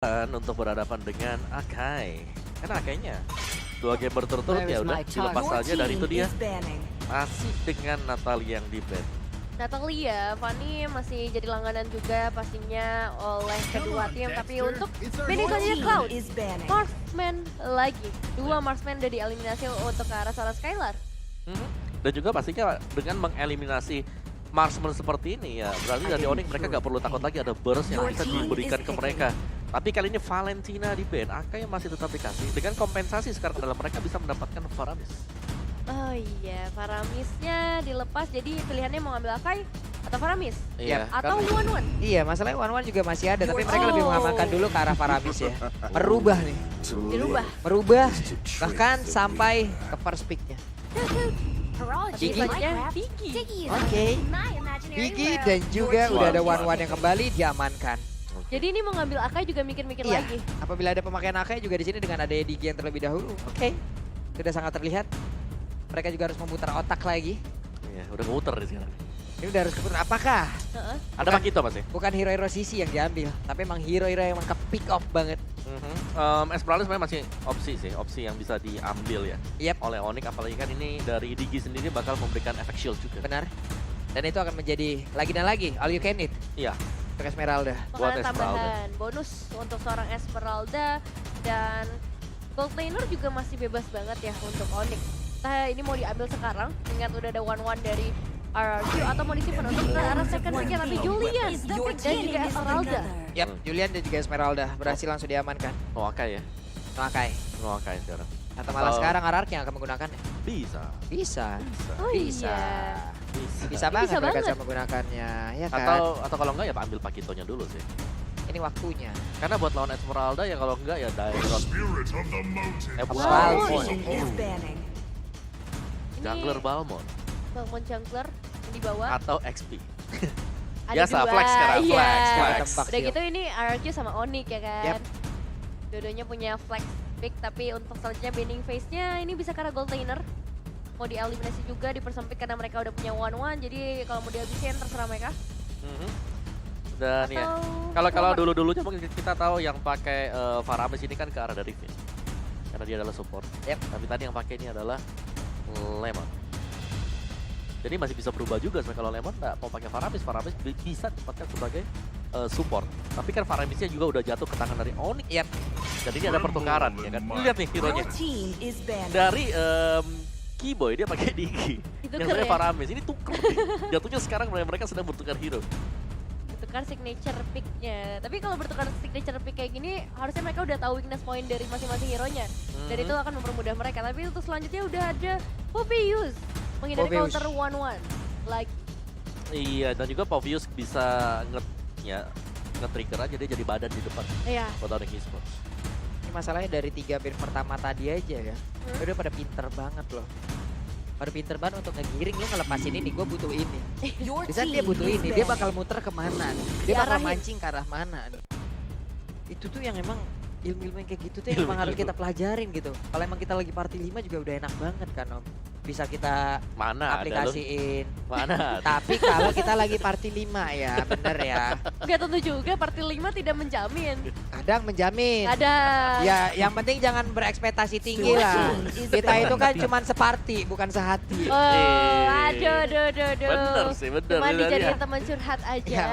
kesulitan untuk berhadapan dengan Akai. Karena Akainya 2 game berturut-turut ya udah dilepas saja dari itu dia. Masih dengan Natalia yang di ban. Natalia, Fanny masih jadi langganan juga pastinya oleh kedua tim. Tapi untuk banding selanjutnya Cloud, Marksman lagi. 2 Marksman udah dieliminasi untuk ke arah seorang Skylar. Dan juga pastinya dengan mengeliminasi Marksman seperti ini ya, berarti dari Onyx mereka nggak perlu takut lagi ada burst yang bisa diberikan ke mereka. Tapi kali ini Valentina di ban, Akai masih tetap dikasih. Dengan kompensasi sekarang adalah mereka bisa mendapatkan Faramis. Oh iya, Faramisnya dilepas jadi pilihannya mau ngambil Akai atau Faramis? Iya. Atau One-One? Iya, masalahnya One-One juga masih ada, tapi mereka lebih mengamankan dulu ke arah Faramis ya. Merubah nih. Merubah, bahkan sampai ke first pick-nya. Tapi selanjutnya Digi. Oke. Digi dan juga udah ada One-One yang kembali diamankan. Jadi ini mau ngambil Akai juga mikir-mikir Iya, lagi. apabila ada pemakaian Akai juga di sini dengan ada Digi yang terlebih dahulu. Oke, sudah sangat terlihat. Mereka juga harus memutar otak lagi. Iya, udah muter di sekarang. Ini udah harus keputar. Apakah Ada Makito masih. bukan hero-hero sisi yang diambil, tapi emang hero-hero yang ke pick off banget. Esmeralda sebenarnya masih opsi yang bisa diambil ya. Yep. Oleh Onyx, apalagi kan ini dari Digi sendiri bakal memberikan efek shield juga. Benar. Dan itu akan menjadi lagi dan lagi all you can eat Iya. untuk Esmeralda. Buat Makanan Esmeralda. tambahan bonus untuk seorang Esmeralda dan gold laner juga masih bebas banget ya untuk Onyx. Entah ini mau diambil sekarang dengan udah ada One-One dari RRQ atau mau disimpan untuk ke arah second pick tapi Julian dan juga Esmeralda. Yap, Julian dan juga Esmeralda berhasil langsung diamankan. No Akai ya. Akai. No Akai sekarang. Atau malah sekarang RRQ yang akan menggunakan. Bisa. Bisa. Oh Bisa. iya. Bisa banget Bisa mereka banget. bisa menggunakannya, ya kan? Atau kalau enggak ya Pak ambil Pakitonya dulu sih. Ini waktunya. Karena buat lawan Esmeralda ya kalau enggak ya Dairon. Balmond. Jungler Balmond Balmond Jungler yang di bawah. atau XP. Ada Biasa, dua. flex sekarang, Iya. flex. Udah gitu ini RRQ sama Onyx ya kan. Yep. Dua-duanya punya flex pick tapi untuk selanjutnya binding phase-nya ini bisa karena gold laner. Mau dieliminasi juga dipersempit karena mereka udah punya One-One jadi kalau mau dihabisin terserah mereka. Dan ya, kalau dulu-dulunya mungkin kita tahu yang pakai Faramis ini kan ke arah dari Fizz. Karena dia adalah support. Yep. Tapi tadi yang pakai ini adalah Lemon. Jadi masih bisa berubah juga sebenarnya kalau Lemon nggak mau pakai Faramis bisa ditempatkan sebagai support. Tapi kan Faramisnya juga udah jatuh ke tangan dari Onyx. Yep. Jadi ini ada pertukaran ya kan. Lihat nih hero-nya. Dari Keyboy dia pakai Digi. Itu Yang dari keren. Faramis ini tuker nih. Jatuhnya sekarang mereka sedang bertukar hero. Bertukar signature pick-nya. Tapi kalau bertukar signature pick kayak gini harusnya mereka udah tahu weakness point dari masing-masing hero-nya. Dan itu akan mempermudah mereka. Tapi untuk selanjutnya udah ada Povius menghindari Povius. counter One-One lagi. Iya, dan juga Povius bisa nge-trigger aja dia jadi badan di depan Iya. buat Onyx Esports. Ini masalahnya dari 3 pin pertama tadi aja ya. Udah pada pinter banget loh. Pada pinter banget untuk ngegiring, lu ngelepasin ini, gue butuh ini. Di saat dia butuh ini, dia bakal muter kemana? Dia bakal Diarahin. mancing ke arah mana? Itu tuh yang emang ilmu-ilmu yang kayak gitu tuh yang emang harus kita pelajarin gitu. Kalau emang kita lagi party 5 juga udah enak banget kan Om. Bisa kita Mana aplikasiin. ada lu? Mana ada? Tapi kalau kita lagi party 5 ya, bener ya. Gak tentu juga party 5 tidak menjamin. Kadang menjamin. Ada. Ya, yang penting jangan berekspektasi tinggi lah. Kita itu kan cuman separty, bukan sehati. Oh, aduh. Bener sih, bener. Cuma bener, dijadiin ya. teman curhat aja. Ya,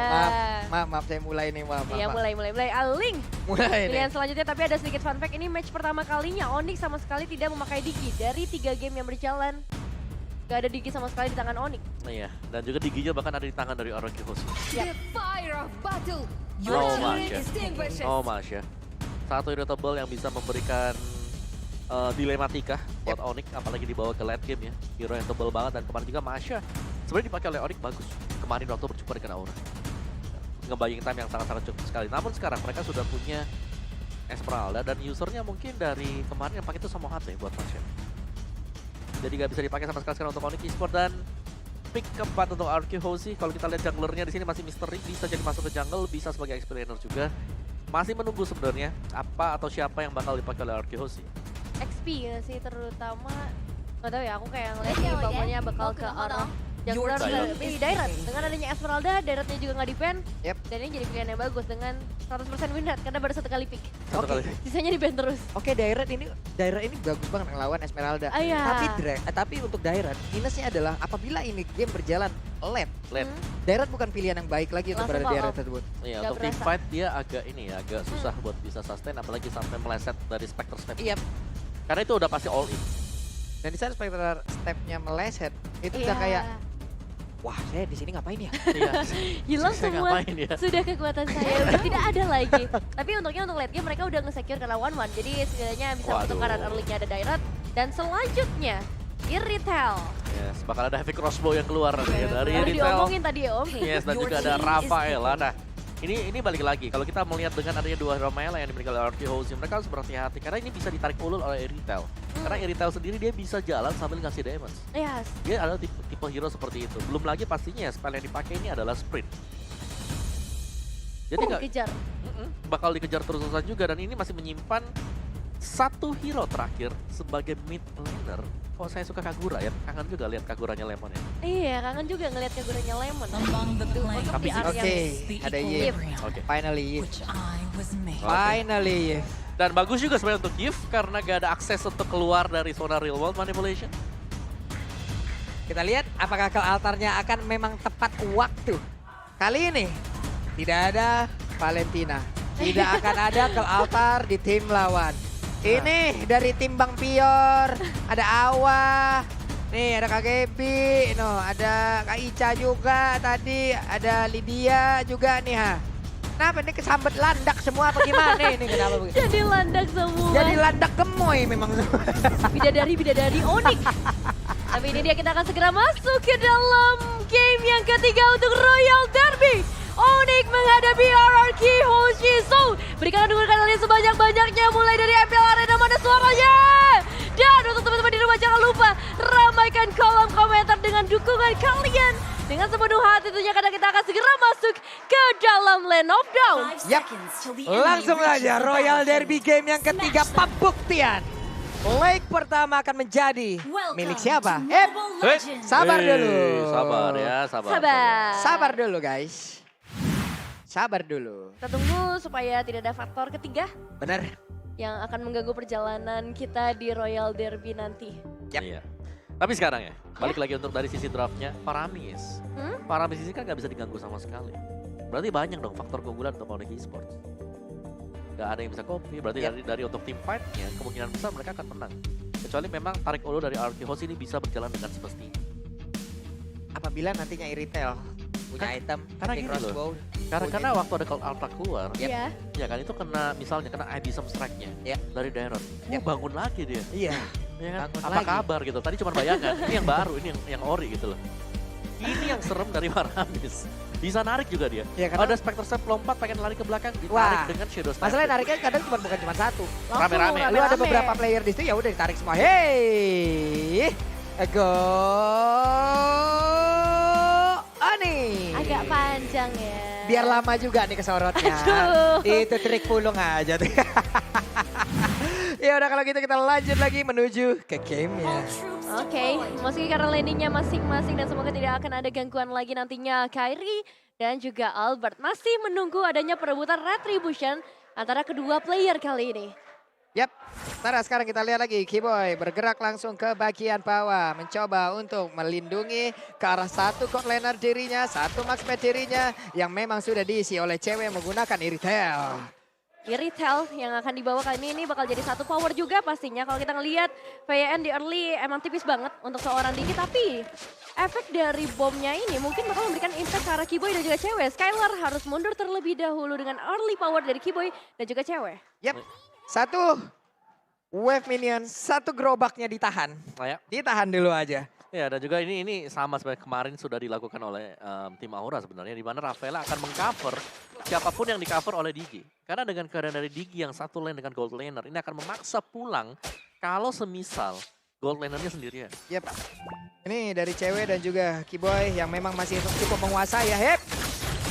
maaf, saya mulai nih, maaf. Iya, mulai. Aling. Mulai nih. Pilihan selanjutnya tapi ada sedikit fun fact, ini match pertama kalinya Onyx sama sekali tidak memakai Digi. Dari 3 game yang berjalan, gak ada Digi sama sekali di tangan Onyx. Iya, dan juga Diginya bahkan ada di tangan dari RRQ Hoshi. Your No team match ya. is distinguished. Oh mas ya. Satu irritable yang bisa memberikan dilematika buat Onyx, apalagi dibawa ke late game ya. Hero yang tebel banget dan kemarin juga Masha sebenarnya dipakai oleh Onyx bagus. Kemarin waktu berjumpa dengan Aura. Ngebaying time yang sangat-sangat cukup sekali. Namun sekarang mereka sudah punya Esmeralda dan usernya mungkin dari kemarin yang pakai itu sama hati buat Masha. Jadi nggak bisa dipakai sama sekali sekarang untuk Onyx Esports dan pick keempat untuk RQ Hoshi. Kalau kita lihat junglernya di sini masih misteri, bisa jadi masuk ke jungle, bisa sebagai explainer juga. Masih menunggu sebenarnya apa atau siapa yang bakal dipakai oleh RQ Hoshi. XP ya sih terutama. Gak tau ya, aku kayak ngeliat ini bawahnya bakal ke arah Jungler Dairat. pilih Dairat. Dengan adanya Esmeralda, Dairatnya juga nggak di-ban. Yep. Dan ini jadi pilihan yang bagus dengan 100% win rate karena baru satu kali pick. Satu Oke. kali. Sisanya di-ban terus. Oke, Dairat ini bagus banget ngelawan Esmeralda. Ah, iya. Tapi untuk Dairat, minusnya adalah apabila ini game berjalan late, Late. Dairat bukan pilihan yang baik lagi untuk Langsung berada di fall area tersebut. Iya, Nggak untuk team berasa. fight dia agak ini ya, agak susah buat bisa sustain apalagi sampai meleset dari Spectre Step. Iya. Karena itu udah pasti all in. Dan di saat Spectre stepnya meleset, itu udah Iya. kayak, wah saya di sini ngapain ya? Iya. Hilang Saya semua. ngapain ya? Sudah kekuatan saya udah tidak ada lagi. Tapi untungnya untuk late game mereka udah nge-secure karena 1-1. Jadi setidaknya bisa Waduh. pertukaran early-nya ada Dairat. Dan selanjutnya, Irithel. Yes, bakal ada heavy crossbow yang keluar nanti ya dari Baru Retail. diomongin tadi ya Om. Yes, dan juga ada Rafaela. Nah, ini balik lagi. Kalau kita melihat dengan adanya dua Rafaela yang dimiliki oleh RQ House, mereka harus berhati-hati karena ini bisa ditarik ulur oleh Retail. Karena Retail sendiri dia bisa jalan sambil ngasih damage. Yes. Dia adalah tipe hero seperti itu. Belum lagi pastinya spell yang dipakai ini adalah sprint. Jadi nggak Kejar. bakal dikejar terus-terusan juga dan ini masih menyimpan satu hero terakhir sebagai mid laner. Oh, saya suka Kagura ya. Kangen juga lihat Kaguranya Lemon ya. Iya, kangen juga ngeliat keguranya Lemon. Untuk Tapi di area Oke, ada Yip. Oke. Finally Yip. Oke. Finally Yip. Dan bagus juga sebenarnya untuk Yves karena gak ada akses untuk keluar dari zona real world manipulation. Kita lihat apakah ke altarnya akan memang tepat waktu. Kali ini tidak ada Valentina. Tidak akan ada ke altar di tim lawan. Ini dari tim Bang Pior, ada Awa, nih ada Kak Gebi, no, ada Kak Ica juga tadi, ada Lydia juga nih ha. Kenapa ini kesambet landak semua apa gimana ini kenapa begitu? Jadi landak semua. Jadi landak gemoy memang semua. Bidadari Onyx. Tapi ini dia kita akan segera masuk ke dalam game yang ketiga untuk Royal Derby. Onyx menghadapi RRQ Hoshizo. Berikan dukungan kalian sebanyak-banyaknya mulai dari MPL Arena mana suaranya. Dan untuk teman-teman di rumah jangan lupa ramaikan kolom komentar dengan dukungan kalian. Dengan sepenuh hati tentunya karena kita akan segera masuk ke dalam Land of Dawn. Yap, langsung aja Royal Derby game yang ketiga pembuktian. Leg pertama akan menjadi milik siapa? Sabar dulu. Sabar ya, sabar. Sabar dulu guys. Sabar dulu. Kita tunggu supaya tidak ada faktor ketiga Bener. yang akan mengganggu perjalanan kita di Royal Derby nanti. Yap. Iya. Tapi sekarang ya, balik lagi untuk dari sisi draftnya, Paramis. Paramis ini kan nggak bisa diganggu sama sekali. Berarti banyak dong faktor keunggulan untuk Onyx Esports. Gak ada yang bisa copy, berarti dari untuk tim fight-nya kemungkinan besar mereka akan menang. Kecuali memang tarik ulur dari RQ Host ini bisa berjalan dengan semestinya. Apabila nantinya Iritel punya item, karena pakai gini crossbow. Karena waktu ada Call Alta keluar, Yep. Iya. ya kan itu kena misalnya kena Abyssal Strike-nya Yep. dari Daron. Yep. Bangun lagi dia. Iya. Ya kan? Bangun Apa lagi. kabar gitu. Tadi cuma bayangan, ini yang baru, ini yang ori gitu loh. Ini yang serem dari Paramis. Bisa narik juga dia. Iya, karena- Ada Spectre Step lompat pengen lari ke belakang, ditarik Wah. dengan Shadow Step. Masalahnya nariknya kadang bukan cuma satu. Rame-rame. Lu ada beberapa player di situ ya udah ditarik semua. Hey, go Oni. Agak panjang ya. Biar lama juga nih kesorotnya. Aduh. Itu trik pulung aja tuh. Ya udah kalau gitu kita lanjut lagi menuju ke gamenya. Oke, meski karena landingnya masing-masing dan semoga tidak akan ada gangguan lagi nantinya. Kyrie dan juga Albert masih menunggu adanya perebutan retribution antara kedua player kali ini. Yap, Tara sekarang kita lihat lagi Keyboy bergerak langsung ke bagian bawah. Mencoba untuk melindungi ke arah satu court laner dirinya, satu maxmatch dirinya yang memang sudah diisi oleh cewek menggunakan Iritel. Iritel yang akan dibawa kali ini bakal jadi satu power juga pastinya. Kalau kita ngelihat VN di early emang tipis banget untuk seorang Digi. Tapi efek dari bomnya ini mungkin bakal memberikan impact ke arah Keyboy dan juga cewek. Skylar harus mundur terlebih dahulu dengan early power dari Keyboy dan juga cewek. Yap, satu wave minion, satu gerobaknya ditahan. Nah, ya. Ditahan dulu aja. Ya, dan juga ini sama seperti kemarin sudah dilakukan oleh tim Aura sebenarnya, di mana Rafaela akan mengcover siapapun yang di-cover oleh Digi. Karena dengan keadaan dari Digi yang satu lane dengan gold laner, ini akan memaksa pulang kalau semisal gold lanernya sendirian. Yap, ini dari cewek dan juga Keyboy yang memang masih cukup menguasai ya. Hep,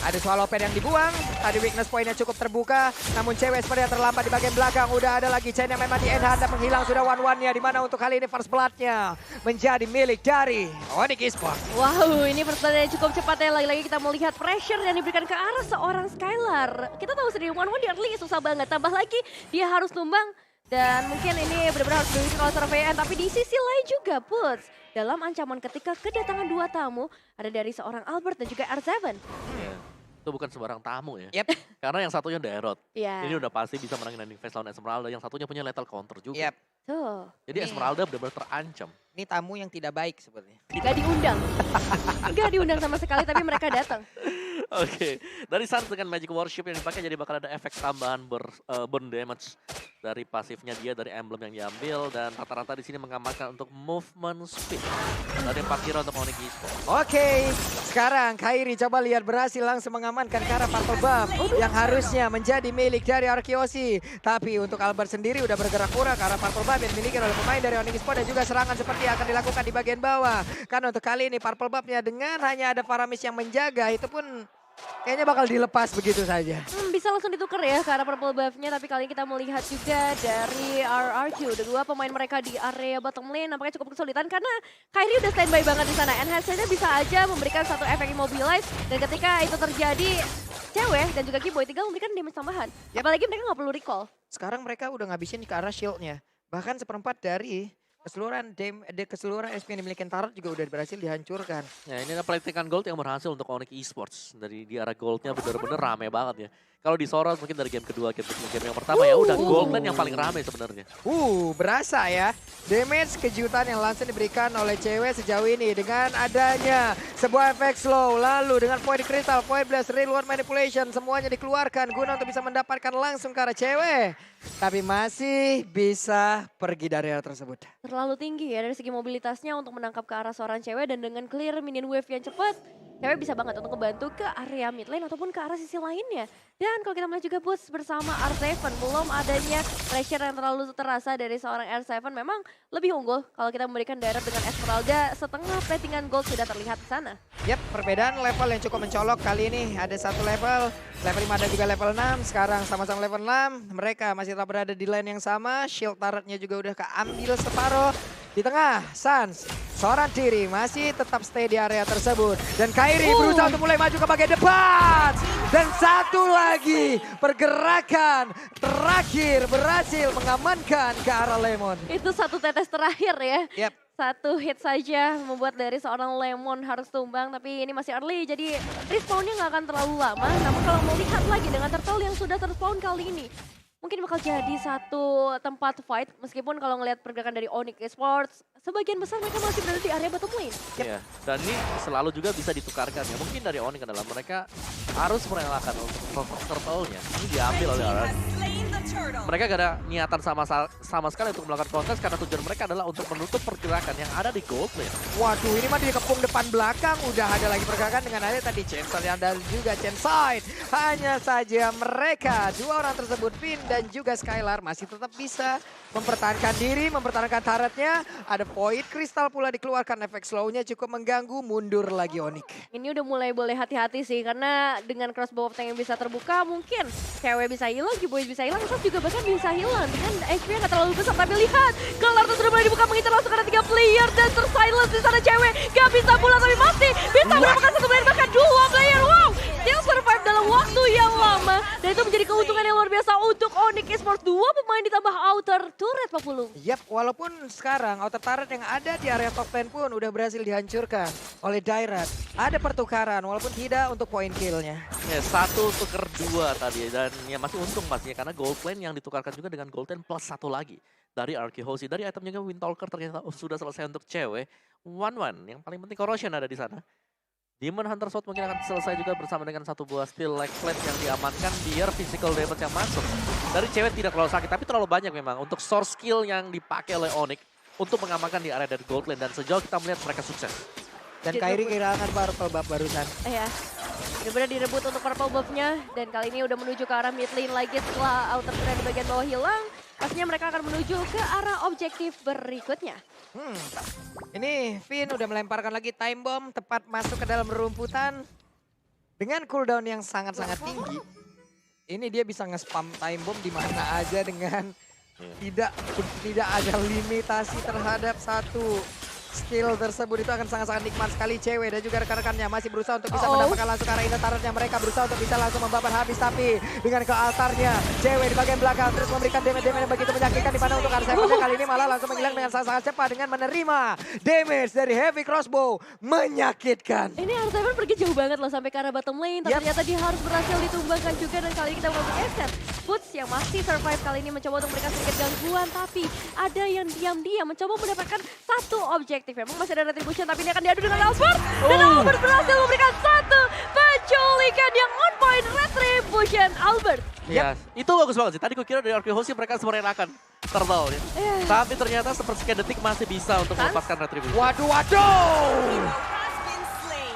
Ada swallow pen yang dibuang. Tadi weakness point-nya cukup terbuka. Namun cewek sepertinya terlambat di bagian belakang. Udah ada lagi chain yang memang di end hand dan menghilang sudah one-one-nya. Dimana untuk kali ini first blood-nya menjadi milik dari Onyx Esports. Wow, ini first blood yang cukup cepat ya. Lagi-lagi kita melihat pressure yang diberikan ke arah seorang Skylar. Kita tahu sendiri one-one di early susah banget. Tambah lagi dia harus tumbang. Dan mungkin ini benar-benar harus diuji oleh seorang VN. Tapi di sisi lain juga Puts dalam ancaman ketika kedatangan dua tamu. Ada dari seorang Albert dan juga R7. Itu bukan sembarang tamu ya. Yep. Karena yang satunya Daerot. Iya. Ini udah pasti bisa menangin ending phase lawan Esmeralda. Yang satunya punya lethal counter juga. Yep. Tuh. Jadi Ini- Esmeralda benar-benar terancam. Ini tamu yang tidak baik sebenarnya. Gak diundang. Gak diundang sama sekali tapi mereka datang. Oke, dari Suns dengan Magic Worship yang dipakai jadi bakal ada efek tambahan burn damage dari pasifnya dia, dari emblem yang diambil, dan rata-rata di sini mengamankan untuk movement speed dari 4 hero untuk Onyx Esports. Oke, sekarang Kairi coba lihat berhasil langsung mengamankan ke arah Purple Buff yang harusnya menjadi milik dari Arkeosi. Tapi untuk Albert sendiri udah bergerak pura ke arah Purple Buff yang dimiliki oleh pemain dari Onyx Esports dan juga serangan seperti akan dilakukan di bagian bawah. Karena untuk kali ini Purple Buff-nya dengan hanya ada Faramis yang menjaga itu pun kayaknya bakal dilepas begitu saja. Bisa langsung ditukar ya ke arah purple buff-nya, tapi kali ini kita melihat juga dari RRQ. Udah dua pemain mereka di area bottom lane nampaknya cukup kesulitan karena Kairi udah standby banget di sana. Enhancer-nya bisa aja memberikan satu efek immobilize dan ketika itu terjadi cewek dan juga Keyboy tinggal memberikan damage tambahan. Apalagi mereka nggak perlu recall. Sekarang mereka udah ngabisin ke arah shield-nya. Bahkan seperempat dari keseluruhan SP yang dimiliki Tarot juga udah berhasil dihancurkan. Ya, ini ada pelitikan gold yang berhasil untuk Onyx Esports. Dari di arah goldnya bener-bener rame banget ya. Kalau disorot mungkin dari game kedua, game yang pertama ya udah gold lane yang paling rame sebenarnya. Berasa ya. Damage kejutan yang langsung diberikan oleh cewek sejauh ini dengan adanya sebuah efek slow. Lalu dengan point crystal, point blast, real world manipulation semuanya dikeluarkan guna untuk bisa mendapatkan langsung ke arah cewek. Tapi masih bisa pergi dari area tersebut. Terlalu tinggi ya dari segi mobilitasnya untuk menangkap ke arah seorang cewek dan dengan clear minion wave yang cepat. Cewek bisa banget untuk membantu ke area mid lane ataupun ke arah sisi lainnya. Dan kalau kita melihat juga Boots bersama R7, belum adanya pressure yang terlalu terasa dari seorang R7 memang lebih unggul kalau kita memberikan direct dengan Esmeralda. Setengah platingan gold sudah terlihat di sana. Yap, perbedaan level yang cukup mencolok kali ini. Ada satu level 5 dan juga level 6. Sekarang sama-sama level 6. Mereka masih tetap berada di lane yang sama. Shield turretnya juga udah keambil separuh. Di tengah, Suns seorang diri masih tetap stay di area tersebut. Dan Kairi berusaha untuk mulai maju ke bagian depan. Dan satu lagi pergerakan terakhir berhasil mengamankan ke arah Lemon. Itu satu tetes terakhir ya. Yap. Satu hit saja membuat dari seorang Lemon harus tumbang. Tapi ini masih early jadi respawnnya nggak akan terlalu lama. Namun kalau melihat lagi dengan turtle yang sudah terspawn kali ini. Mungkin bakal jadi satu tempat fight meskipun kalau ngelihat pergerakan dari Onyx Esports sebagian besar mereka masih berada di area bottom lane. Iya, dan ini selalu juga bisa ditukarkan ya. Mungkin dari Onyx adalah mereka harus merelakan untuk sosok turtle-nya. Ini diambil oleh RR. Mereka gak ada niatan sama sekali untuk melakukan kontes karena tujuan mereka adalah untuk menutup pergerakan yang ada di gold lane. Waduh, ini mah dikepung depan belakang. Udah ada lagi pergerakan dengan ada tadi Chainsaw yang dan juga Chainside. Hanya saja mereka, dua orang tersebut, Finn dan juga Skylar masih tetap bisa mempertahankan diri, mempertahankan turretnya. Ada Void Crystal pula dikeluarkan, efek slow-nya cukup mengganggu, mundur lagi Onyx. Ini udah mulai boleh hati-hati sih karena dengan crossbow of tank yang bisa terbuka mungkin cewek bisa hilang, Keyboy bisa hilang, Sas juga bahkan bisa hilang dengan HP yang gak terlalu besar. Tapi lihat, Galartus sudah mulai dibuka mengincar langsung karena 3 player dan tersilence di sana cewek. Gak bisa pulang tapi masih bisa mendapatkan 1 player bahkan 2 player. Wow, dia survive dalam waktu yang lama dan itu menjadi keuntungan yang luar biasa untuk Onyx Esports. 2 pemain ditambah outer turret Pak Pulung. Yap, walaupun sekarang outer turret yang ada di area top lane pun udah berhasil dihancurkan oleh Dairat. Ada pertukaran walaupun tidak untuk point kill-nya. Ya, 1 tuker 2 tadi dan ya masih untung pastinya karena gold lane yang ditukarkan juga dengan gold lane plus 1 lagi dari Arkehosi. Dari itemnya Windtalker ternyata sudah selesai untuk cewek. 1-1, yang paling penting Corrosion ada di sana. Demon Hunter Sword mungkin akan selesai juga bersama dengan satu buah steel leg plate yang diamankan biar physical damage yang masuk. Dari cewek tidak terlalu sakit tapi terlalu banyak memang untuk source skill yang dipakai oleh Onyx untuk mengamankan di area dari gold lane dan sejauh kita melihat mereka sukses. Dan Kairi kehilangan purple buff barusan. Ya, benar-benar direbut untuk purple buff-nya dan kali ini udah menuju ke arah mid lane lagi setelah outer turret di bagian bawah hilang. Pastinya mereka akan menuju ke arah objektif berikutnya. Ini Finn udah melemparkan lagi time bomb tepat masuk ke dalam rumputan. Dengan cooldown yang sangat-sangat tinggi, ini dia bisa nge-spam time bomb di mana aja dengan tidak ada limitasi terhadap satu skill tersebut. Itu akan sangat-sangat nikmat sekali. Cewek dan juga rekan-rekannya masih berusaha untuk bisa mendapatkan langsung ke arah inner turretnya. Mereka berusaha untuk bisa langsung membabat habis, tapi dengan ke altarnya Cewek di bagian belakang terus memberikan damage yang begitu menyakitkan, di mana untuk R7 kali ini malah langsung menghilang dengan sangat-sangat cepat dengan menerima damage dari heavy crossbow menyakitkan. Ini R7 pergi jauh banget loh sampai ke arah bottom lane. Tapi ternyata dia harus berhasil ditumbangkan juga, dan kali ini kita mau geser. Boots yang masih survive kali ini mencoba untuk memberikan sedikit gangguan, tapi ada yang diam-diam mencoba mendapatkan satu objektif. Memang masih ada retribution, tapi ini akan diadu dengan Albert. Dan Albert berhasil memberikan satu penculikan yang on point. Retribution Albert. Iya, itu bagus banget sih. Tadi gue kira dari Arky Hoshi mereka sebenarnya akan turtle ya. Tapi ternyata sepersekian detik masih bisa untuk melepaskan retribution. Waduh.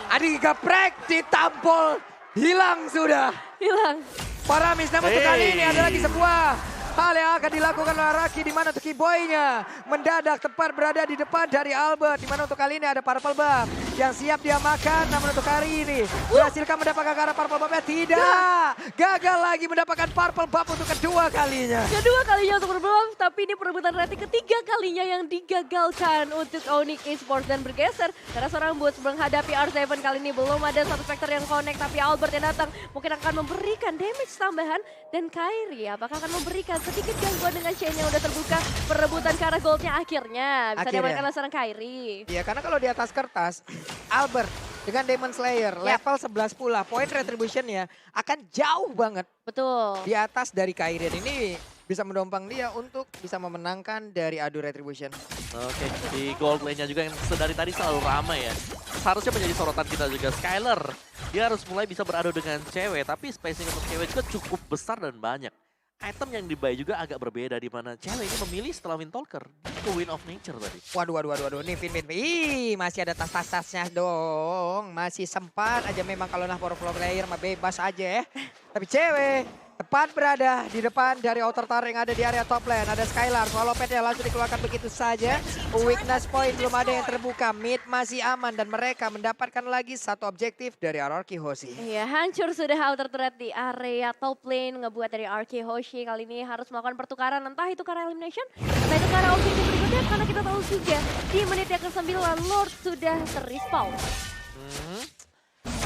Adi geprek, ditampol, hilang sudah. Hilang. Paramis, namun untuk kali ini ada lagi sebuah hal yang akan dilakukan oleh Raki, di mana untuk Kiboy-nya mendadak tepat berada di depan dari Albert, di mana untuk kali ini ada purple buff yang siap dia makan. Namun untuk hari ini berhasilkah mendapatkan ke arah purple buff-nya? Tidak, gagal lagi mendapatkan purple buff untuk kedua kalinya. Kedua kalinya untuk berbuff, tapi ini perebutan rating ketiga kalinya yang digagalkan untuk Onyx Esports, dan bergeser karena seorang Boots menghadapi R7 kali ini. Belum ada satu Spectre yang connect, tapi Albert yang datang mungkin akan memberikan damage tambahan, dan Kairi apakah akan memberikan sedikit gangguan dengan chain yang udah terbuka. Perebutan ke arah goldnya akhirnya bisa diamankan oleh seorang Kairi. Iya, karena kalau di atas kertas Albert dengan Demon Slayer level 11 pula, poin retributionnya akan jauh banget Betul. di atas dari Kairi. Ini bisa mendompang dia untuk bisa memenangkan dari adu retribution. Oke, di gold lane-nya juga yang dari tadi selalu ramai ya. Seharusnya menjadi sorotan kita juga. Skyler, dia harus mulai bisa beradu dengan cewek, tapi spacing untuk cewek juga cukup besar dan banyak. Item yang dibuy juga agak berbeda, di mana cewek ini memilih setelah Windtalker ke Wind of Nature tadi. Waduh. Nih, Vin. Ih, masih ada tas-tasnya dong. Masih sempat aja, memang kalau nah pro player mah bebas aja ya. Tapi cewek tepat berada di depan dari outer tower yang ada di area top lane. Ada Skylar, swallow pad-nya langsung dikeluarkan begitu saja. Weakness point belum ada yang terbuka, mid masih aman, dan mereka mendapatkan lagi satu objektif dari Arky Hoshi. Iya, hancur sudah outer turret di area top lane, ngebuat dari Arky Hoshi kali ini harus melakukan pertukaran, entah itu ke arah elimination, entah itu ke arah objektif berikutnya, karena kita tahu juga di menit yang ke-9 Lord sudah ter-respawn.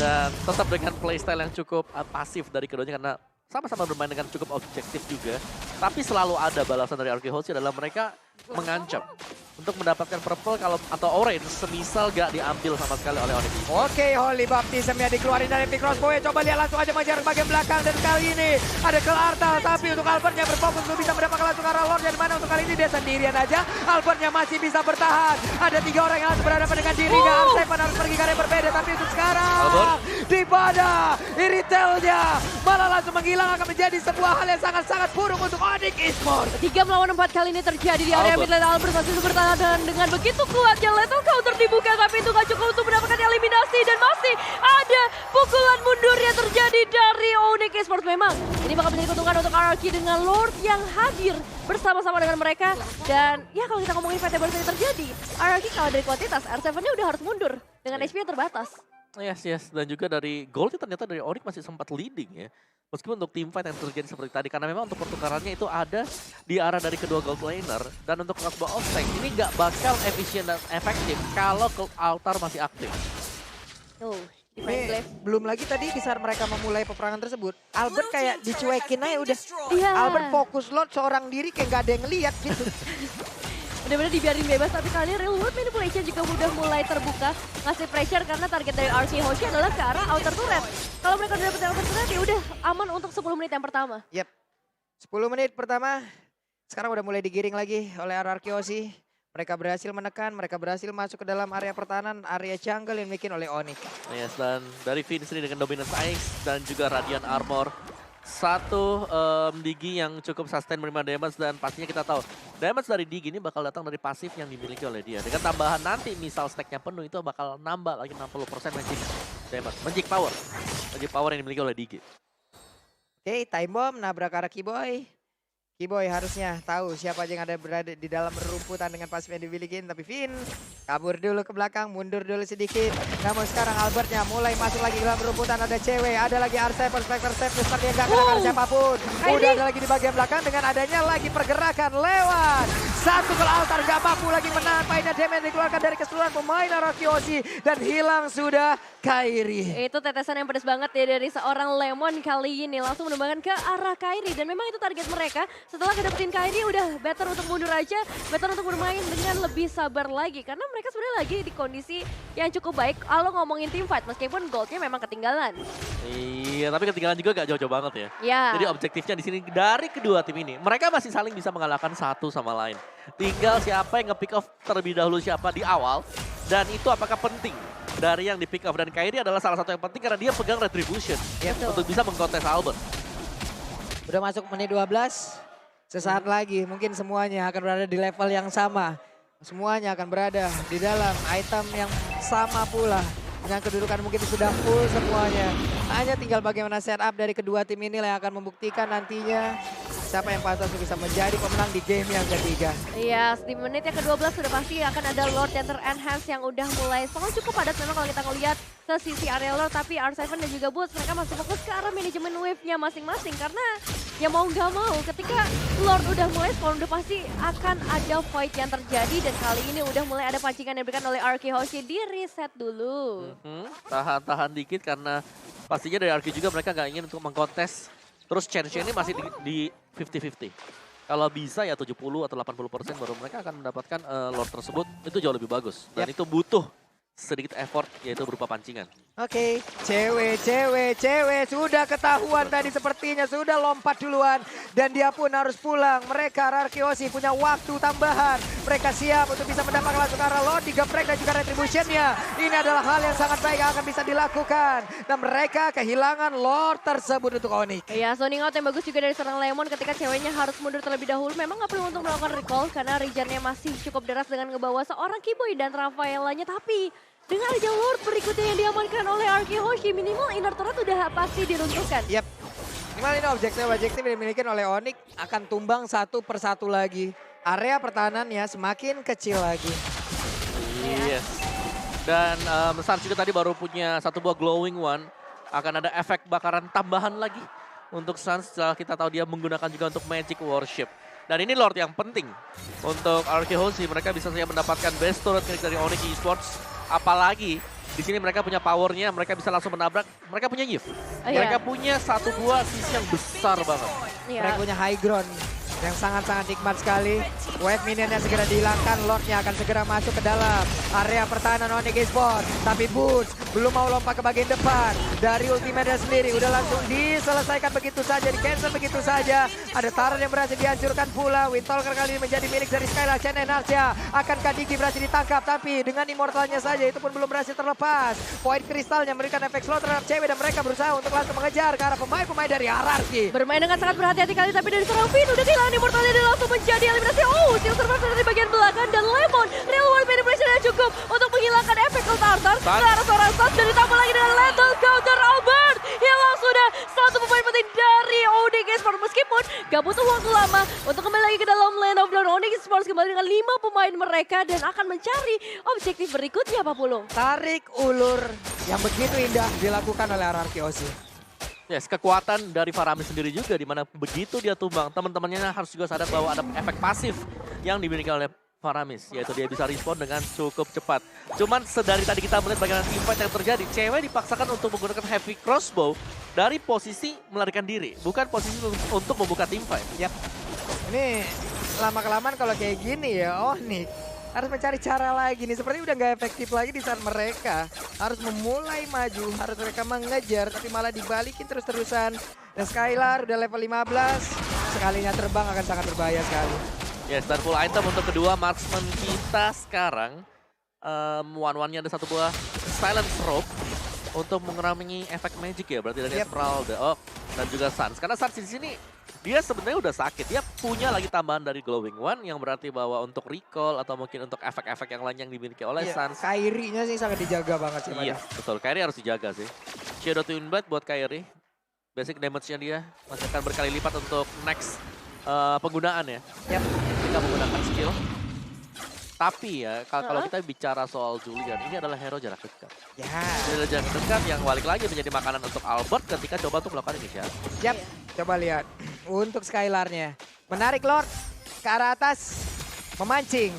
Dan tetap dengan playstyle yang cukup pasif dari keduanya, karena sama-sama bermain dengan cukup objektif juga. Tapi selalu ada balasan dari Arky Hoshi adalah mereka mengancam untuk mendapatkan purple atau orange semisal gak diambil sama sekali oleh Onyx. Oke, Holy Baptism yang dikeluarin dari Epic Crossbow. Coba lihat langsung aja mengejar bagian belakang, dan kali ini ada Kelartal, tapi untuk Albertnya berfokus untuk bisa mendapatkan langsung arah Lord, yang mana untuk kali ini dia sendirian aja. Albertnya masih bisa bertahan. Ada 3 orang yang langsung berhadapan dengan dirinya. R7 harus pergi ke arah yang berbeda, tapi untuk sekarang di pada Iritelnya malah langsung menghilang, akan menjadi sebuah hal yang sangat-sangat buruk untuk Onyx Esports. 3 melawan 4 kali ini terjadi di area mid lane. Albert masih bertahan dengan begitu kuatnya lethal counter dibuka, tapi itu gak cukup untuk mendapatkan eliminasi, dan masih ada pukulan mundur yang terjadi dari Onyx Esports. Memang ini bakal menjadi keuntungan untuk RRQ dengan Lord yang hadir bersama-sama dengan mereka, dan ya kalau kita ngomongin fight yang baru saja terjadi, RRQ kalau dari kuantitas, R7-nya udah harus mundur dengan HP yang terbatas. Yes. Dan juga dari goldnya ternyata dari Onyx masih sempat leading ya. Meskipun untuk team fight yang terjadi seperti tadi, karena memang untuk pertukarannya itu ada di arah dari kedua gold laner. Dan untuk crossbow of tank ini nggak bakal efisien dan efektif kalau altar masih aktif. Ini belum lagi tadi di saat mereka memulai peperangan tersebut, Albert kayak dicuekin aja udah. Iya. Albert fokus Lord seorang diri kayak gak ada yang ngeliat gitu. Benar-benar dibiarin bebas, tapi kali ini real world manipulation juga udah mulai terbuka, ngasih pressure karena target dari Arky Hoshi adalah ke arah outer turret. Kalau mereka udah dapet outer turret, ya udah aman untuk 10 menit yang pertama. Yep, 10 menit pertama, sekarang udah mulai digiring lagi oleh Arky Hoshi. Mereka berhasil menekan, mereka berhasil masuk ke dalam area pertahanan, area jungle yang bikin oleh Onyx. Yes, dan dari Vince ini dengan dominance Ice dan juga Radiant Armor. Satu Digi yang cukup sustain menerima damage, dan pastinya kita tahu damage dari Digi ini bakal datang dari pasif yang dimiliki oleh dia. Dengan tambahan nanti misal stacknya penuh, itu bakal nambah lagi 60% magic damage. Magic power yang dimiliki oleh Digi. Oke, time bomb nabrak arah Kiboy. Keyboy harusnya tahu siapa aja yang ada berada di dalam rumputan dengan pasif yang dimiliki. Tapi Vin kabur dulu ke belakang, mundur dulu sedikit. Namun sekarang Albertnya mulai masuk lagi ke dalam rumputan. Ada cewek, ada lagi R7, Spectre Safe, seperti yang gak kena siapapun. Udah ada lagi di bagian belakang dengan adanya lagi pergerakan lewat. Satu ke altar, gak mampu lagi menahan. Painnya damage dikeluarkan dari keseluruhan pemain Arakiosi. Dan hilang sudah Kairi. Itu tetesan yang pedas banget ya dari seorang Lemon kali ini. Langsung menumbangkan ke arah Kairi. Dan memang itu target mereka. Setelah kedapetin Kairi udah better untuk mundur aja. Better untuk bermain dengan lebih sabar lagi. Karena mereka sebenarnya lagi di kondisi yang cukup baik. Kalau ngomongin team fight meskipun goldnya memang ketinggalan. Iya, tapi ketinggalan juga gak jauh-jauh banget ya. Ya. Jadi objektifnya di sini dari kedua tim ini, mereka masih saling bisa mengalahkan satu sama lain. Tinggal siapa yang nge-pick off terlebih dahulu siapa di awal. Dan itu apakah penting dari yang di-pick off. Dan Kairi adalah salah satu yang penting karena dia pegang Retribution. Untuk bisa mengkontes Albert. Udah masuk menit 12. Sesaat lagi mungkin semuanya akan berada di level yang sama. Semuanya akan berada di dalam item yang sama pula. Dengan kedudukan mungkin sudah full semuanya. Hanya tinggal bagaimana setup dari kedua tim ini yang akan membuktikan nantinya siapa yang pantas untuk bisa menjadi pemenang di game yang ketiga. Iya, di menit yang ke-12 sudah pasti akan ada Lord yang ter-enhance yang udah mulai sangat cukup padat memang kalau kita ngelihat ke sisi area Lord. Tapi R7 dan juga Boots mereka masih fokus ke arah manajemen wave-nya masing-masing. Karena ya mau nggak mau ketika Lord udah mulai spawn udah pasti akan ada fight yang terjadi. Dan kali ini udah mulai ada pancingan yang diberikan oleh Arki Hoshi di reset dulu. Tahan-tahan dikit karena pastinya dari Arki juga mereka nggak ingin untuk mengkontes. Terus chance-nya ini masih di 50-50. Kalau bisa ya 70 atau 80% baru mereka akan mendapatkan Lord tersebut. Itu jauh lebih bagus. Dan itu butuh sedikit effort yaitu berupa pancingan. Oke, cewek sudah ketahuan tadi sepertinya sudah lompat duluan dan dia pun harus pulang. Mereka Arakiosi punya waktu tambahan. Mereka siap untuk bisa mendapatkan langsung ke arah Lord, 3 break dan juga retributionnya. Ini adalah hal yang sangat baik yang akan bisa dilakukan dan mereka kehilangan Lord tersebut untuk Onyx. Iya, zoning out yang bagus juga dari seorang Lemon ketika ceweknya harus mundur terlebih dahulu. Memang nggak perlu untuk melakukan recall karena regionnya masih cukup deras dengan ngebawa seorang Keyboy dan Rafaelanya. Tapi dengan aja Lord berikutnya yang diamankan oleh Arki Hoshi, minimal inner turret udah pasti diruntuhkan. Yap, minimal ini objektif yang dimiliki oleh Onyx akan tumbang satu persatu lagi. Area pertahanannya semakin kecil lagi. Yes. Dan Suns juga tadi baru punya satu buah glowing one. Akan ada efek bakaran tambahan lagi untuk Suns setelah kita tahu dia menggunakan juga untuk Magic Worship. Dan ini Lord yang penting untuk Arki Hoshi. Mereka bisa saja mendapatkan best turret dari Onyx Esports. Apalagi di sini mereka punya powernya, mereka bisa langsung menabrak. Mereka punya Yif. Mereka punya satu buah sisi yang besar banget. Mereka punya high ground yang sangat-sangat nikmat sekali. Wave minionnya segera dihilangkan, Lordnya akan segera masuk ke dalam area pertahanan Onyx Esports. Tapi Boots belum mau lompat ke bagian depan. Dari ultimate sendiri udah langsung diselesaikan begitu saja, di cancel begitu saja. Ada Taran yang berhasil dihancurkan pula. Windtalker kali ini menjadi milik dari Skylar Chen Enarsia. Akankah Digi berhasil ditangkap, tapi dengan immortalnya saja itu pun belum berhasil terlepas. Poin kristalnya memberikan efek slow terhadap cewek dan mereka berusaha untuk langsung mengejar ke arah pemain-pemain dari Hierarchy. Bermain dengan sangat berhati-hati kali, tapi dari seorang Vin udah kehilangan immortalnya dan langsung menjadi eliminasi. Oh, Steel Survivor dari bagian belakang dan Lemon. Real World Manipulation yang cukup untuk menghilangkan efek Cold Arthur ke arah seorang Suns dan ditambah lagi dengan lethal counter Albert. Hilang sudah satu pemain penting dari Onyx Esports. Meskipun gak butuh waktu lama untuk kembali lagi ke dalam lane of down. Onyx Esports kembali dengan 5 pemain mereka dan akan mencari objektif berikutnya, Pak Pulung. Tarik ulur yang begitu indah dilakukan oleh Arakiosi. Yes, kekuatan dari Faramis sendiri juga, di mana begitu dia tumbang, teman-temannya harus juga sadar bahwa ada efek pasif yang dimiliki oleh Faramis, yaitu dia bisa respon dengan cukup cepat. Cuman sedari tadi kita melihat bagaimana teamfight yang terjadi, cewek dipaksakan untuk menggunakan heavy crossbow dari posisi melarikan diri, bukan posisi untuk membuka teamfight. Yap, ini lama-kelamaan kalau kayak gini ya, Onyx harus mencari cara lagi nih. Seperti udah nggak efektif lagi di saat mereka harus memulai maju, harus mereka mengejar, tapi malah dibalikin terus-terusan. Dan Skylar udah level 15, sekalinya terbang akan sangat berbahaya sekali. Yes, dan full item untuk kedua marksman kita sekarang. One-one-nya ada satu buah Silence Rope untuk mengurangi efek magic ya, berarti dari Esmeralda. Oh, dan juga Suns. Karena Suns di sini dia sebenarnya udah sakit. Dia punya lagi tambahan dari Glowing One yang berarti bahwa untuk recall atau mungkin untuk efek-efek yang lain yang dimiliki oleh Suns. Kairi-nya sih sangat dijaga banget sih. Iya, betul. Kairi harus dijaga sih. Shadow Twin Blade buat Kairi. Basic damage-nya dia masih akan berkali lipat untuk next penggunaan ya. Yap. Ketika menggunakan skill. Tapi ya, kalau kita bicara soal Julian, ini adalah hero jarak dekat. Ya. Hero jarak dekat yang balik lagi menjadi makanan untuk Albert ketika coba untuk melakukan inisiasi. Yap. Coba lihat. Untuk Skylar-nya. Menarik Lord ke arah atas. Memancing.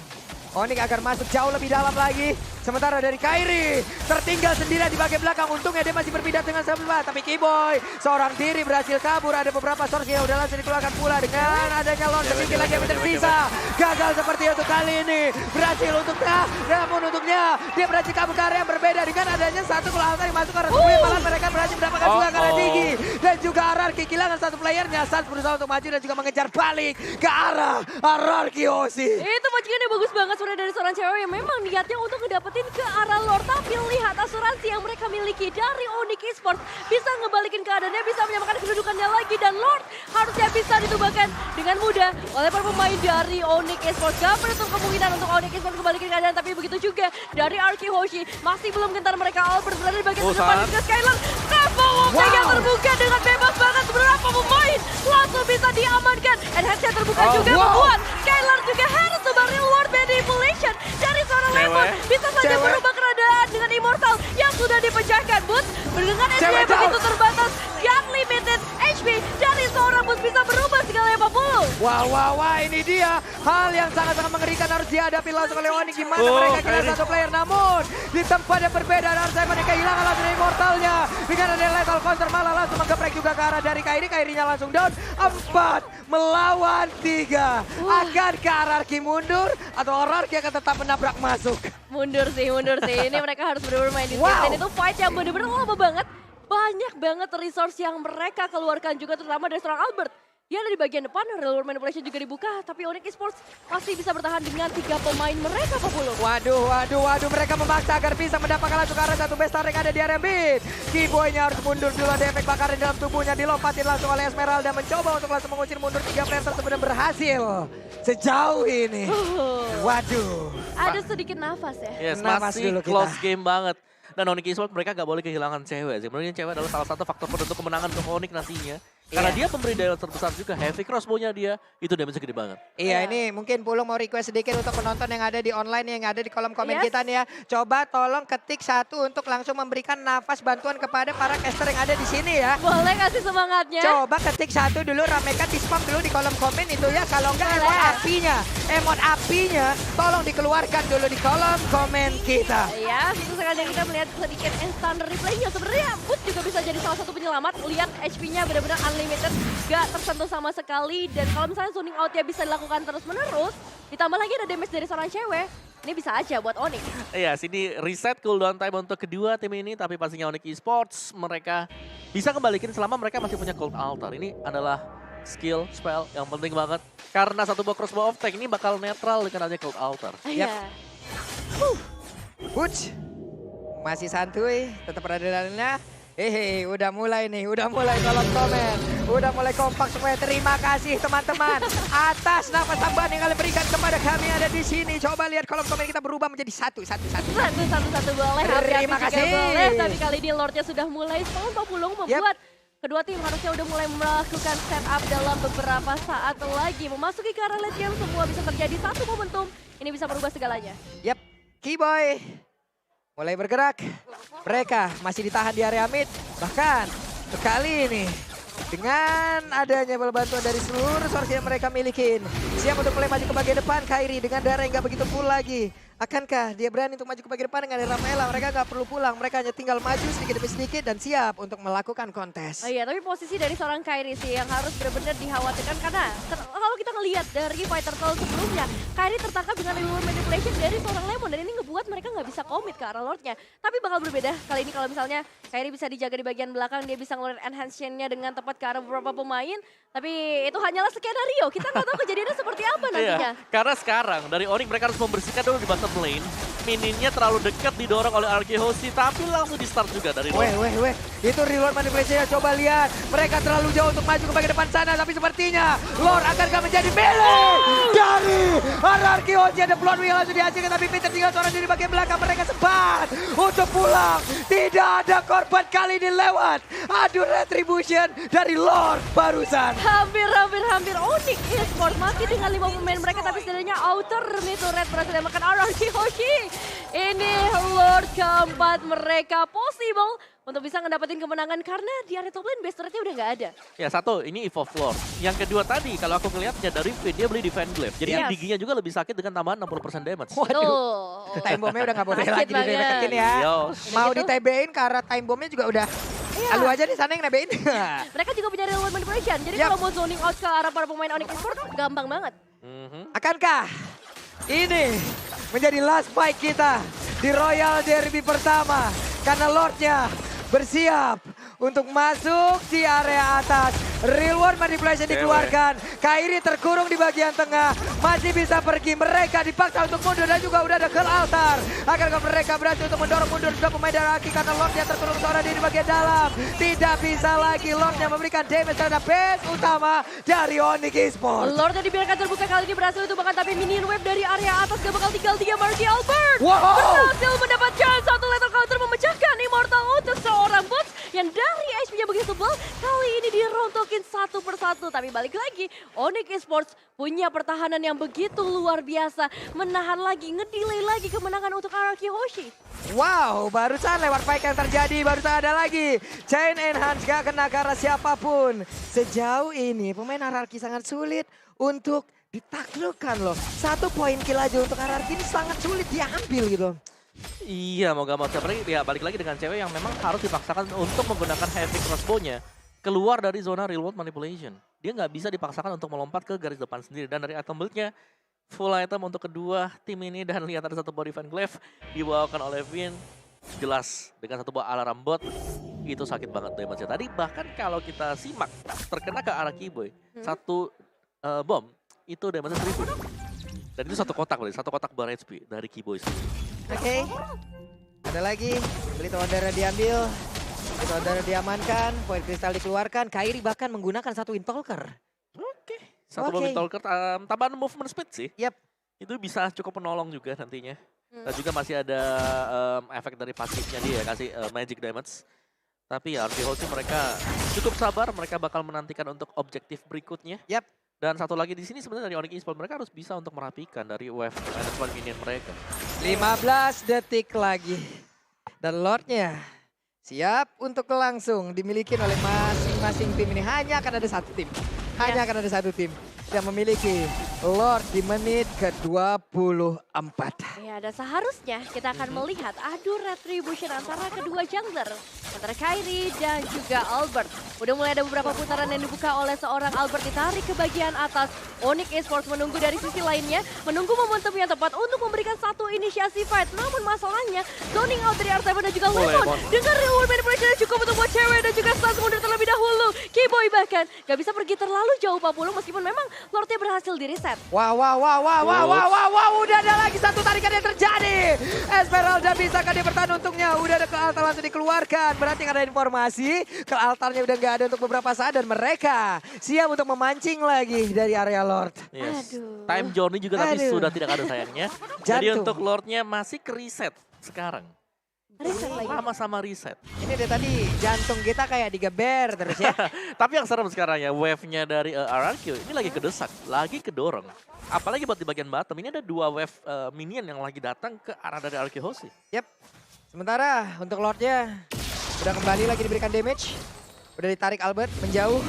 Onyx agar masuk jauh lebih dalam lagi. Sementara dari Kairi tertinggal sendirian di bagian belakang. Untungnya dia masih berpindah dengan sebelah. Tapi Kiboy seorang diri berhasil kabur. Ada beberapa source yang udah langsung dikeluarkan pula. Dengan adanya Lord sedikit lagi yang tersisa. Gagal seperti untuk kali ini. Berhasil untuknya. Namun untuknya dia berhasil kabur ke area yang berbeda. Dengan adanya satu altar yang masuk ke arah sebelah. Malah mereka berhasil mendapatkan juga karena Digi. Dan juga Ararki kehilangan satu playernya. Sans berusaha untuk maju dan juga mengejar balik ke arah Ararki Osi. Itu bajingannya bagus banget sebenarnya dari seorang cewek yang memang niatnya untuk ngedapetin ke arah Lord. Tapi lihat asuransi yang mereka miliki dari Onyx Esports. Bisa ngebalikin keadaannya, bisa menyamakan kedudukannya lagi. Dan Lord harusnya bisa ditumbangkan dengan mudah oleh para pemain dari Onyx Esports. Gak menutup kemungkinan untuk Onyx Esports kembalikan keadaan. Tapi begitu juga dari Arki Hoshi. Masih belum gentar mereka. Albert berada di bagian terdepan juga Skylar. Travel Wolfgang yang terbuka dengan bebas banget. Beberapa pemain langsung bisa diamankan. Enhance yang terbuka juga membuat Skylar juga harus sebar reward manipulation dari seorang Lemon. Bisa saja berubah keadaan dengan Immortal yang sudah dipecahkan. Boots dengan HP yang begitu terbatas. Yang limited HP dari seorang Boots bisa berubah segala apapun. Wah, ini dia hal yang sangat-sangat mengerikan harus dihadapi langsung oleh Onyx. Gimana mereka kehilangan satu player, namun di tempat yang berbeda harus mereka kehilangan langsung Immortalnya. Dengan ada lethal counter malah langsung menggeprek juga ke arah dari Kairi. Kairinya langsung down. 4 melawan 3. Akankah Ararki mundur atau Ararki akan tetap menabrak masuk? Mundur sih. Ini mereka harus benar-benar main di sini. Dan itu fight yang benar-benar lama banget. Banyak banget resource yang mereka keluarkan juga terutama dari seorang Albert. Dia ada di bagian depan, reward manipulation juga dibuka. Tapi Onyx Esports masih bisa bertahan dengan 3 pemain mereka, Pak Pulung. Waduh. Mereka memaksa agar bisa mendapatkan langsung ke arah satu bestar yang ada di area mid. Kiboy-nya harus mundur dulu, ada efek bakaran dalam tubuhnya. Dilompatin langsung oleh Esmeralda. Mencoba untuk langsung mengusir mundur 3 player tersebut dan berhasil. Sejauh ini. Waduh. Ada sedikit nafas ya. Yes, Nafas masih dulu kita. close game banget. Dan Onyx Esports mereka gak boleh kehilangan cewek sih. Menurutnya cewek adalah salah satu faktor penentu kemenangan untuk Onyx nantinya. Karena dia pemberi daya terbesar juga. Heavy crossbow-nya dia, itu damage gede banget. Iya, ini mungkin Pulung mau request sedikit untuk penonton yang ada di online, yang ada di kolom komen kita nih ya. Coba tolong ketik 1 untuk langsung memberikan nafas bantuan kepada para caster yang ada di sini ya. Boleh kasih semangatnya. Coba ketik 1 dulu, ramekan di spam dulu di kolom komen itu ya. Kalau enggak emot apinya tolong dikeluarkan dulu di kolom komen kita. Ya, itu sengaja kita melihat sedikit instant replay-nya. Sebenarnya Boots juga bisa jadi salah satu penyelamat. Lihat HP-nya benar-benar unlimited, gak tersentuh sama sekali. Dan kalau misalnya zoning out-nya bisa dilakukan terus-menerus, ditambah lagi ada damage dari seorang cewek, ini bisa aja buat Onyx. Iya, sini reset cooldown time untuk kedua tim ini. Tapi pastinya Onyx Esports mereka bisa kembalikan selama mereka masih punya Cold Altar. Ini adalah skill, spell yang penting banget. Karena satu buah crossbow of tank ini bakal netral dengan adanya Cold Altar. Iya. Butch masih santuy, tetap adrenalinnya. Udah mulai kolom komen. Udah mulai kompak semua. Terima kasih teman-teman atas nafas tambahan yang kalian berikan kepada kami ada di sini. Coba lihat kolom komen kita berubah menjadi satu boleh. Terima Hati-hati kasih. juga boleh. Tapi kali ini Lordnya sudah mulai spawn, Pak Pulung membuat kedua tim harusnya udah mulai melakukan setup dalam beberapa saat lagi. Memasuki ke arah late game, semua bisa terjadi satu momentum. Ini bisa merubah segalanya. Yap, Kiboy mulai bergerak. Mereka masih ditahan di area mid. Bahkan kali ini dengan adanya bantuan dari seluruh source yang mereka milikin. Siap untuk mulai maju ke bagian depan. Kairi dengan darah yang gak begitu full lagi. Akankah dia berani untuk maju ke bagian depan dengan Rafaela? Mereka gak perlu pulang, mereka hanya tinggal maju sedikit demi sedikit dan siap untuk melakukan kontes. Oh iya, tapi posisi dari seorang Kairi sih yang harus benar-benar dikhawatirkan karena kalau kita ngelihat dari fighter call sebelumnya, Kairi tertangkap dengan reward manipulation dari seorang Lemon dan ini ngebuat mereka nggak bisa komit ke arah Lordnya. Tapi bakal berbeda kali ini kalau misalnya Kairi bisa dijaga di bagian belakang, dia bisa ngeluarin enhance-nya dengan tepat ke arah beberapa pemain. Tapi itu hanyalah skenario, kita nggak tahu kejadiannya seperti apa nantinya. Iya, karena sekarang dari Onyx mereka harus membersihkan dulu di bottom lane. Mininnya terlalu dekat didorong oleh Arki Hoshi, tapi langsung di start juga dari Lord. Weh. Itu reward manipulation-nya, coba lihat. Mereka terlalu jauh untuk maju ke bagian depan sana, tapi sepertinya Lord akankah menjadi melee dari Hierarchy Hoshi ada peluang yang langsung dihasilkan, tapi Peter tinggal seorang diri bagian belakang. Mereka sempat untuk pulang. Tidak ada korban kali ini lewat. Aduh, retribution dari Lord barusan. Hampir Onyx Esports masih dengan 5 pemain mereka, tapi setidaknya outer itu Red berhasil makan Hierarchy Hoshi. Ini Lord keempat mereka possible untuk bisa ngedapetin kemenangan karena di area top lane base turretnya udah nggak ada. Ya satu, ini Evolve Lord. Yang kedua tadi, kalau aku ngelihatnya dari Finn, dia beli Defend Glaive. Jadi Yes. giginya juga lebih sakit dengan tambahan 60% damage. Waduh, Tuh. time bomb-nya udah nggak boleh Sakit lagi banget. dideketin ya. Yos. Mau gitu? di-TB-in karena time bomb-nya juga udah. Iya. Lu aja nih sana yang nebein. Mereka juga punya real world manipulation. Jadi Yap. kalau mau zoning out ke arah para pemain Onyx Esports gampang banget. Akankah ini menjadi last fight kita di Royal Derby pertama? Karena Lordnya bersiap untuk masuk di area atas. Real World Manipulation dikeluarkan. Kairi terkurung di bagian tengah. Masih bisa pergi. Mereka dipaksa untuk mundur dan juga udah ada ke altar. Akankah mereka berhasil untuk mendorong mundur dua pemain dari Aki karena Lordnya terkurung seorang diri di bagian dalam. Tidak bisa lagi Lordnya memberikan damage terhadap base utama dari Onyx Esports. Lord yang dibiarkan terbuka kali ini berhasil itu bahkan tapi minion wave dari area atas gak bakal tinggal 3 Marky Albert. Wow. Berhasil mendapatkan satu lethal counter memecahkan Immortal untuk seorang bot yang dari HP-nya begitu tebal. Kali ini dirontokin satu persatu. Tapi balik lagi, Onyx Esports punya pertahanan yang begitu luar biasa. Menahan lagi, ngedelay lagi kemenangan untuk Hierarchy Hoshi. Wow, barusan lewat fight yang terjadi, barusan ada lagi. Chain Enhance gak kena ke arah siapapun. Sejauh ini pemain Hierarchy sangat sulit untuk ditaklukkan loh. 1 poin kill aja untuk Hierarchy ini sangat sulit diambil gitu. Iya, mau gak mau. Apalagi ya balik lagi dengan cewek yang memang harus dipaksakan untuk menggunakan heavy crossbow-nya keluar dari zona real world manipulation. Dia nggak bisa dipaksakan untuk melompat ke garis depan sendiri. Dan dari item build-nya, full item untuk kedua tim ini. Dan lihat ada satu body fan glaive dibawakan oleh Vin. Jelas, dengan satu buah alarm bot, itu sakit banget damage-nya. Tadi bahkan kalau kita simak, terkena ke arah Keyboy, satu bom, itu damage-nya 1000. Dan itu satu kotak bar HP dari Keyboy sendiri. Oke. Ada lagi, Blitz Wanderer diambil. Blitz Wanderer diamankan, poin kristal dikeluarkan. Kairi bahkan menggunakan satu Intalker. Oke. Satu Oke. mobil talker tambahan movement speed sih. Yap. Itu bisa cukup menolong juga nantinya. Dan juga masih ada efek dari pasifnya dia kasih magic damage. Tapi ya Hierarchy Hoshi mereka cukup sabar, mereka bakal menantikan untuk objektif berikutnya. Yap. Dan satu lagi di sini sebenarnya dari Onyx Esports mereka harus bisa untuk merapikan dari wave management minion mereka. 15 detik lagi. Dan Lordnya siap untuk langsung dimiliki oleh masing-masing tim ini. Hanya akan ada satu tim. Hanya akan ada satu tim yang memiliki Lord di menit ke-24. Ya, dan seharusnya kita akan melihat adu retribution antara kedua jungler. Antara Kairi dan juga Albert. Udah mulai ada beberapa putaran yang dibuka oleh seorang Albert ditarik ke bagian atas. Onyx Esports menunggu dari sisi lainnya. Menunggu momentum yang tepat untuk memberikan satu inisiasi fight. Namun masalahnya, zoning out dari R7 dan juga Lemon. Dengan real world manipulation yang cukup untuk buat cewek dan juga stance mundur terlebih dahulu. Keyboy bahkan gak bisa pergi terlalu jauh 40 meskipun memang Lordnya berhasil di reset. Wow, udah ada lagi satu tarikan yang terjadi. Esmeralda bisakah dia bertahan untungnya? Udah ada ke altar langsung dikeluarkan. Berarti ada informasi ke altarnya udah nggak ada untuk beberapa saat dan mereka siap untuk memancing lagi dari area Lord. Yes. Aduh. Time journey juga tapi Aduh. sudah tidak ada sayangnya. Jadi Jantung. untuk Lordnya masih ke reset sekarang. Reset lagi. Sama-sama reset. Ini dari tadi jantung kita kayak digeber terus ya. Tapi yang serem sekarang ya, wave-nya dari RRQ ini lagi kedesak, lagi kedorong. Apalagi buat di bagian bottom, ini ada 2 wave minion yang lagi datang ke arah dari RRQ Hoshi. Yap. Sementara untuk Lordnya udah kembali lagi diberikan damage. Udah ditarik Albert menjauh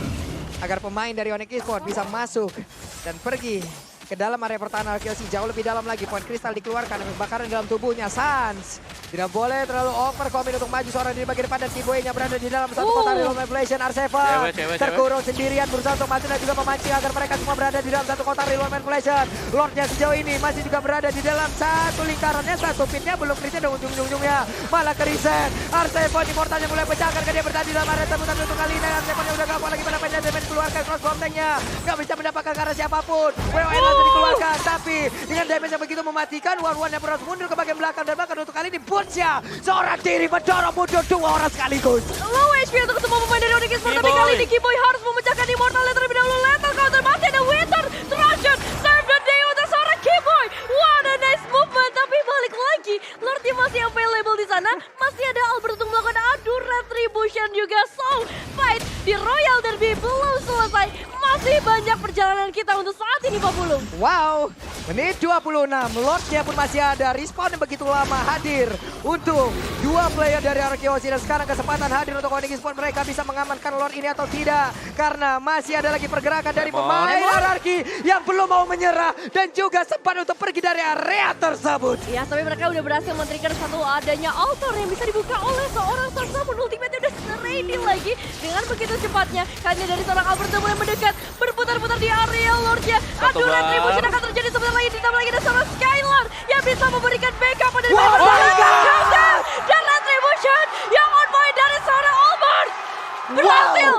agar pemain dari Onyx Esports bisa masuk dan pergi ke dalam area pertahanan RKC jauh lebih dalam lagi. Poin kristal dikeluarkan dan kebakaran dalam tubuhnya. Sans tidak boleh terlalu overcommit untuk maju seorang di bagian depan dan Keyboy-nya berada di dalam satu kotak real manipulation. R7 Cewek. terkurung sendirian berusaha untuk maju dan juga memancing agar mereka semua berada di dalam satu kotak real manipulation. Lordnya sejauh ini masih juga berada di dalam satu lingkarannya, satu pitnya belum kritis dan ujung-ujungnya malah ke reset. R7 immortalnya mulai pecah karena dia berada di dalam area tebusan untuk kali ini. R7 yang udah gak kuat lagi pada penjara dan keluarkan cross bomb-nya. Gak bisa mendapatkan ke arah siapapun. WON langsung dikeluarkan, tapi dengan damage yang begitu mematikan, One yang berusaha mundur ke bagian belakang dan bahkan untuk kali ini Butch-nya seorang diri mendorong mundur 2 orang sekaligus. Low HP untuk ketemu pemain dari Onyx Esports, tapi kali ini Keyboy harus memecahkan Immortal terlebih dahulu. Lethal counter masih ada Winter, Thrasher, Serve the Day untuk seorang Keyboy. belum. Wow, menit 26, Lordnya pun masih ada, respawn yang begitu lama hadir untuk dua player dari Arkeosi dan sekarang kesempatan hadir untuk Onyx Esports, mereka bisa mengamankan Lord ini atau tidak karena masih ada lagi pergerakan dari pemain Arki yang belum mau menyerah dan juga sempat untuk pergi dari area tersebut. Ya, tapi mereka udah berhasil men-trigger satu adanya altar yang bisa dibuka oleh seorang Sasamun. Ultimate-nya udah ready lagi dengan begitu cepatnya. Kali ini dari seorang Albert mulai mendekat, berputar-putar di area Lordnya. Satu Aduh, bar. retribution akan terjadi sebentar lagi. Ditambah lagi ada seorang Skylar yang bisa memberikan backup pada Wow, Viper. my God! Dan retribution yang on point dari seorang Albert berhasil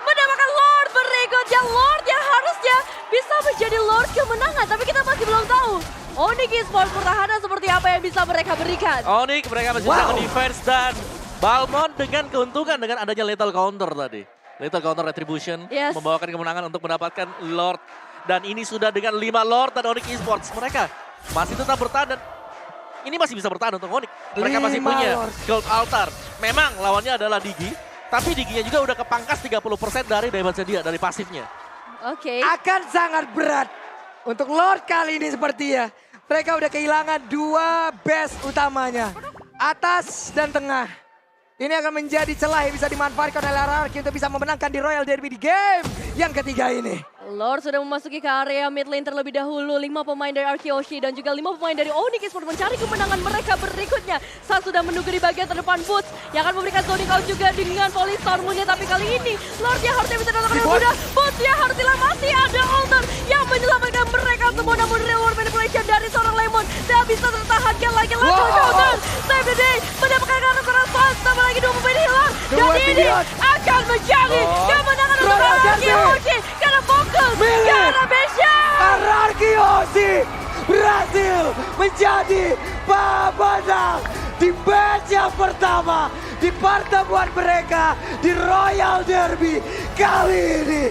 mendapatkan Lord berikutnya. Lord yang harusnya bisa menjadi Lord kemenangan, tapi kita masih belum tahu Onyx Esports pertahanan seperti apa yang bisa mereka berikan. Onyx mereka masih bisa nge-defense dan Balmond dengan keuntungan dengan adanya lethal counter tadi. Lethal counter retribution Yes. membawakan kemenangan untuk mendapatkan Lord. Dan ini sudah dengan 5 Lord dan Onyx Esports. Mereka masih tetap bertahan dan ini masih bisa bertahan untuk Onyx. Mereka masih 5 punya Lord. Gold Altar. Memang lawannya adalah Digi. Tapi Diginya juga udah kepangkas 30% dari damage dia, dari pasifnya. Oke. Akan sangat berat untuk Lord kali ini sepertinya. Mereka udah kehilangan dua base utamanya. Atas dan tengah. Ini akan menjadi celah yang bisa dimanfaatkan oleh RRQ untuk bisa memenangkan di Royal Derby di game yang ketiga ini. Lord sudah memasuki ke area mid lane terlebih dahulu. 5 pemain dari Arkeoshi dan juga 5 pemain dari Onyx Esports mencari kemenangan mereka berikutnya. Saat sudah menunggu di bagian terdepan Boots yang akan memberikan Sonic Out juga dengan Polystormnya. Tapi kali ini Lord yang harusnya bisa datang dengan mudah. Boots yang harus hilang, masih ada Alter yang menyelamatkan mereka semua. Namun real world manipulation dari seorang Lemon tidak bisa tertahankan lagi. Langsung counter. Save the day mendapatkan karakter fast. Tambah lagi 2 pemain hilang. Dan Dua ini Beyond. akan menjadi kemenangan untuk Royal Derby. Arkeoshi. Karena fokus. Milih. Karena Bishop. Arkeosi berhasil menjadi pemenang di match yang pertama di pertemuan mereka di Royal Derby kali ini.